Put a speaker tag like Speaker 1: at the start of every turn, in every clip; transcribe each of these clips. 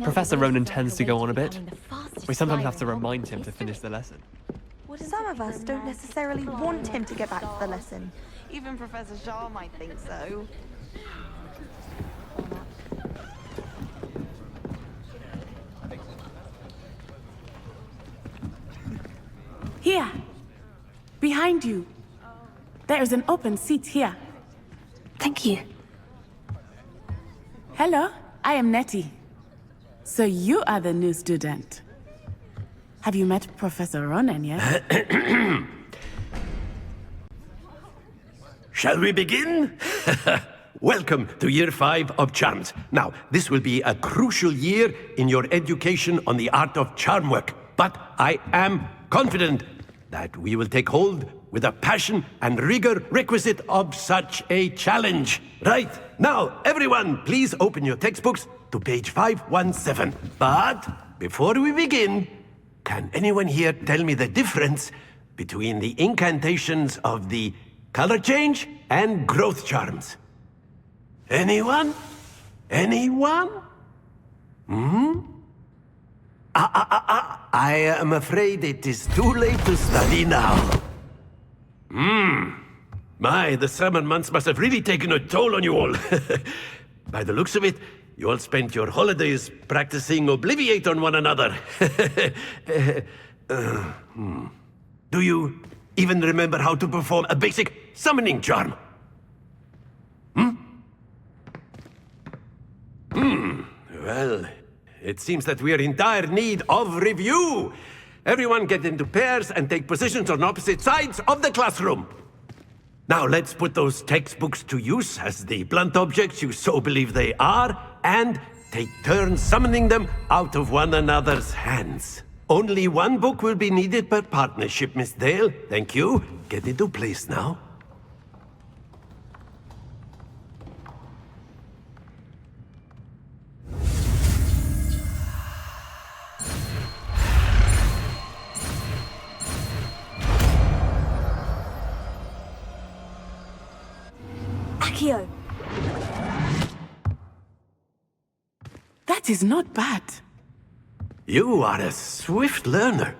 Speaker 1: Professor Ronan tends to go on a bit. We sometimes have to remind him to finish the lesson.
Speaker 2: Some of us don't necessarily want him to get back to the lesson.
Speaker 3: Even Professor Shah might think so.
Speaker 4: Here! Behind you! There is an open seat here.
Speaker 5: Thank you.
Speaker 4: Hello, I am Nettie. So you are the new student. Have you met Professor Ronan yet?
Speaker 6: Shall we begin? Welcome to Year 5 of Charms. Now, this will be a crucial year in your education on the art of charm work. But I am confident that we will take hold with the passion and rigor requisite of such a challenge. Right, now, everyone, please open your textbooks to page 517. But before we begin, can anyone here tell me the difference between the incantations of the color change and growth charms? Anyone? Anyone? I am afraid it is too late to study now. My, the summer months must have really taken a toll on you all. By the looks of it, you all spent your holidays practicing Obliviate on one another. Do you even remember how to perform a basic summoning charm? Well, it seems that we are in dire need of review. Everyone get into pairs and take positions on opposite sides of the classroom. Now let's put those textbooks to use as the blunt objects you so believe they are, and take turns summoning them out of one another's hands. Only one book will be needed per partnership, Miss Dale. Thank you. Get into place now.
Speaker 2: Accio!
Speaker 4: That is not bad.
Speaker 6: You are a swift learner.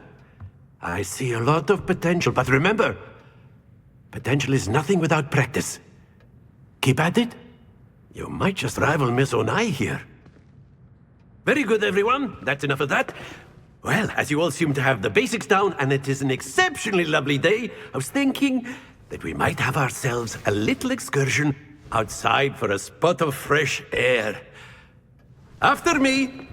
Speaker 6: I see a lot of potential, but remember, potential is nothing without practice. Keep at it. You might just rival Miss Onai here. Very good, everyone. That's enough of that. Well, as you all seem to have the basics down, and it is an exceptionally lovely day, I was thinking that we might have ourselves a little excursion outside for a spot of fresh air. After me!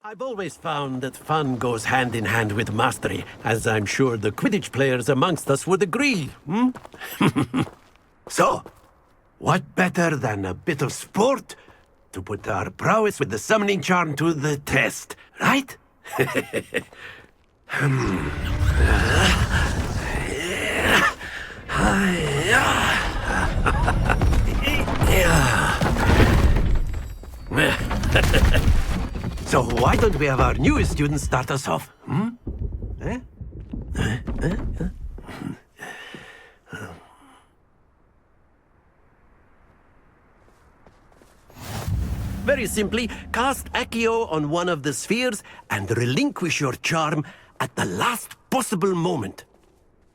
Speaker 6: I've always found that fun goes hand in hand with mastery, as I'm sure the Quidditch players amongst us would agree, So, what better than a bit of sport to put our prowess with the summoning charm to the test, right? So why don't we have our newest student start us off? Very simply, cast Accio on one of the spheres and relinquish your charm at the last possible moment.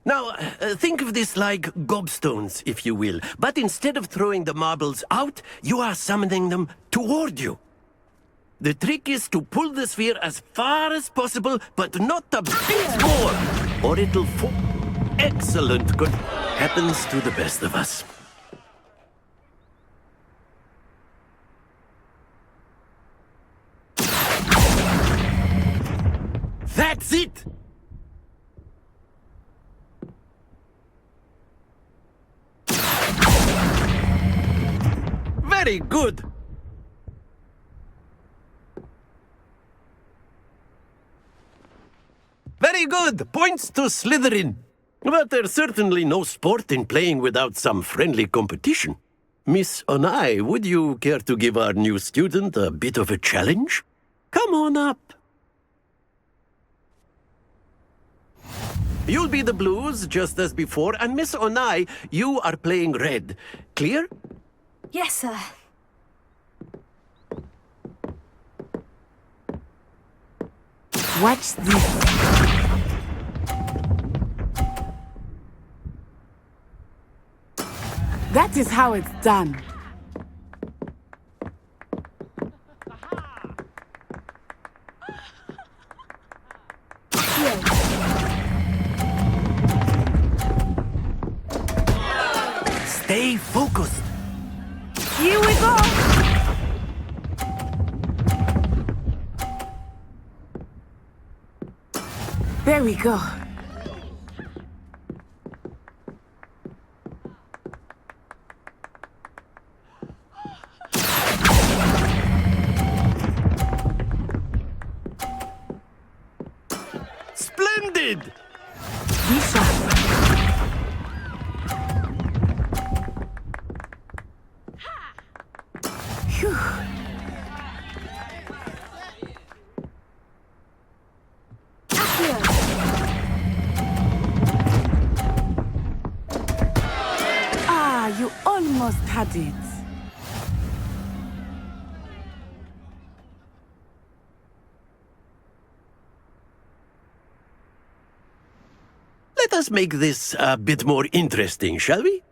Speaker 6: Now, think of this like gobstones, if you will, but instead of throwing the marbles out, you are summoning them toward you. The trick is to pull the sphere as far as possible, but not a bit more, or it'll fall. Excellent. Good. Happens to the best of us. That's it! Very good! Very good. Points to Slytherin. But there's certainly no sport in playing without some friendly competition. Miss Onai, would you care to give our new student a bit of a challenge? Come on up. You'll be the blues, just as before, and Miss Onai, you are playing red. Clear?
Speaker 5: Yes, sir.
Speaker 4: Watch this. That is how it's done.
Speaker 6: Stay focused.
Speaker 4: Here we go. There we go.
Speaker 6: Splendid!
Speaker 4: Be sharp. Phew. Ah, you almost had it.
Speaker 6: Let us make this a bit more interesting, shall we?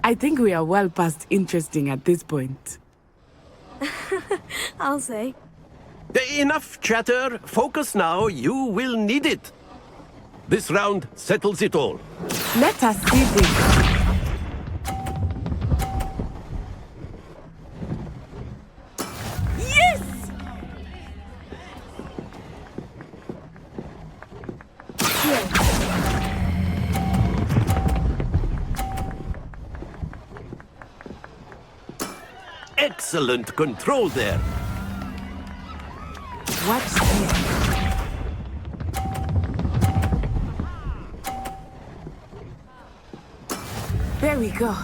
Speaker 4: I think we are well past interesting at this point.
Speaker 5: I'll say.
Speaker 6: Enough chatter. Focus now. You will need it. This round settles it all.
Speaker 4: Let us see this. Yes!
Speaker 6: Excellent control there.
Speaker 4: Watch this. There we go.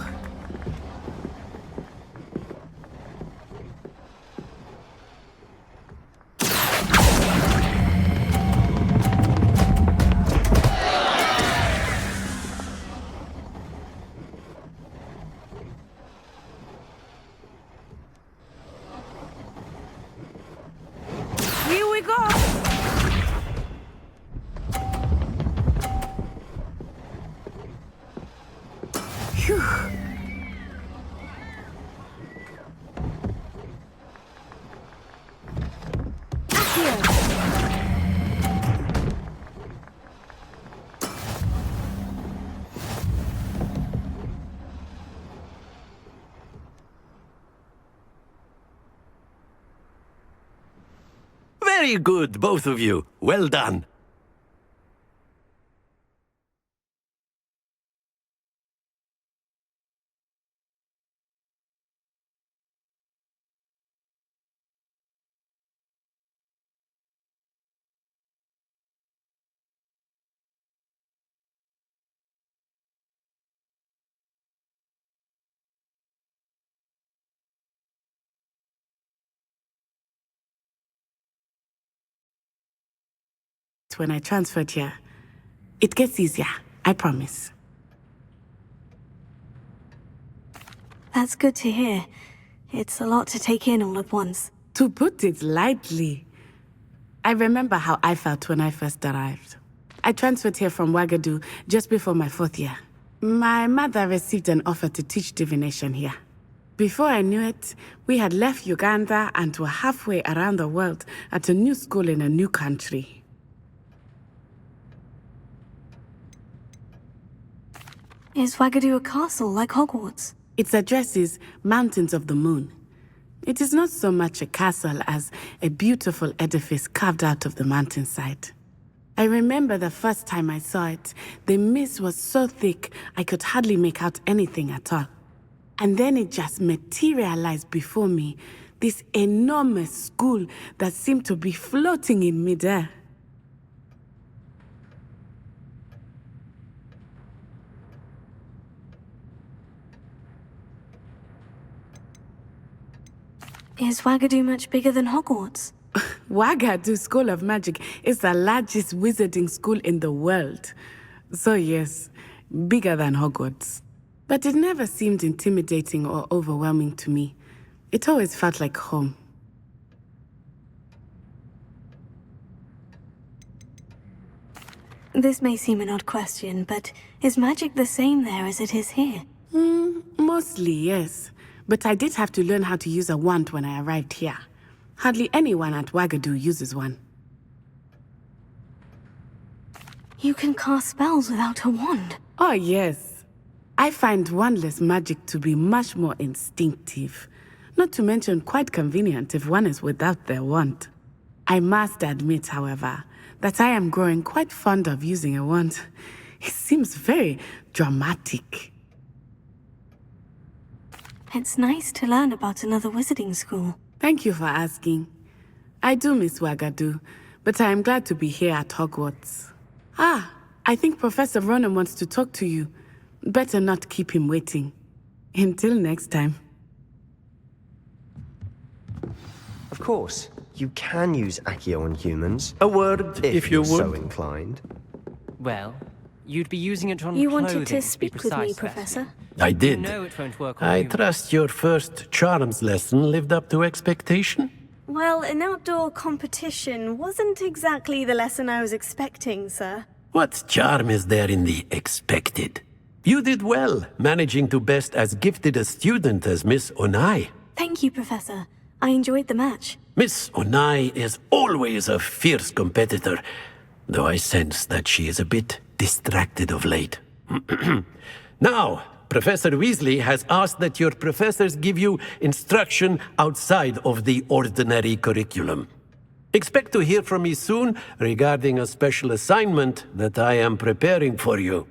Speaker 4: Here we go. Phew.
Speaker 6: Very good, both of you. Well done.
Speaker 4: When I transferred here, it gets easier, I promise.
Speaker 5: That's good to hear. It's a lot to take in all at once.
Speaker 4: To put it lightly, I remember how I felt when I first arrived. I transferred here from Wagadu just before my 4th year. My mother received an offer to teach divination here. Before I knew it, we had left Uganda and were halfway around the world at a new school in a new country.
Speaker 5: Is Wagadu a castle like Hogwarts?
Speaker 4: Its address is Mountains of the Moon. It is not so much a castle as a beautiful edifice carved out of the mountainside. I remember the first time I saw it, the mist was so thick I could hardly make out anything at all. And then it just materialized before me. This enormous school that seemed to be floating in midair.
Speaker 5: Is Wagadu much bigger than Hogwarts?
Speaker 4: Wagadu School of Magic is the largest wizarding school in the world. So yes, bigger than Hogwarts. But it never seemed intimidating or overwhelming to me. It always felt like home.
Speaker 5: This may seem an odd question, but is magic the same there as it is here?
Speaker 4: Mostly, yes. But I did have to learn how to use a wand when I arrived here. Hardly anyone at Wagadu uses one.
Speaker 5: You can cast spells without a wand.
Speaker 4: Oh, yes. I find wandless magic to be much more instinctive. Not to mention quite convenient if one is without their wand. I must admit, however, that I am growing quite fond of using a wand. It seems very dramatic.
Speaker 5: It's nice to learn about another wizarding school.
Speaker 4: Thank you for asking. I do miss Wagadu, but I am glad to be here at Hogwarts. Ah, I think Professor Ronan wants to talk to you. Better not keep him waiting. Until next time.
Speaker 7: Of course, you can use Accio on humans. A word if you're so inclined.
Speaker 8: Well, you'd be using it on
Speaker 5: You
Speaker 8: clothing,
Speaker 5: wanted to
Speaker 8: be
Speaker 5: speak with
Speaker 8: precise
Speaker 5: me,
Speaker 8: there.
Speaker 5: Professor?
Speaker 6: I did.
Speaker 8: You know it won't work on
Speaker 6: I
Speaker 8: humans.
Speaker 6: trust your first charms lesson lived up to expectation?
Speaker 9: Well, an outdoor competition wasn't exactly the lesson I was expecting, sir.
Speaker 6: What charm is there in the expected? You did well, managing to best as gifted a student as Miss Onai.
Speaker 5: Thank you, Professor. I enjoyed the match.
Speaker 6: Miss Onai is always a fierce competitor, though I sense that she is a bit distracted of late. Now, Professor Weasley has asked that your professors give you instruction outside of the ordinary curriculum. Expect to hear from me soon regarding a special assignment that I am preparing for you.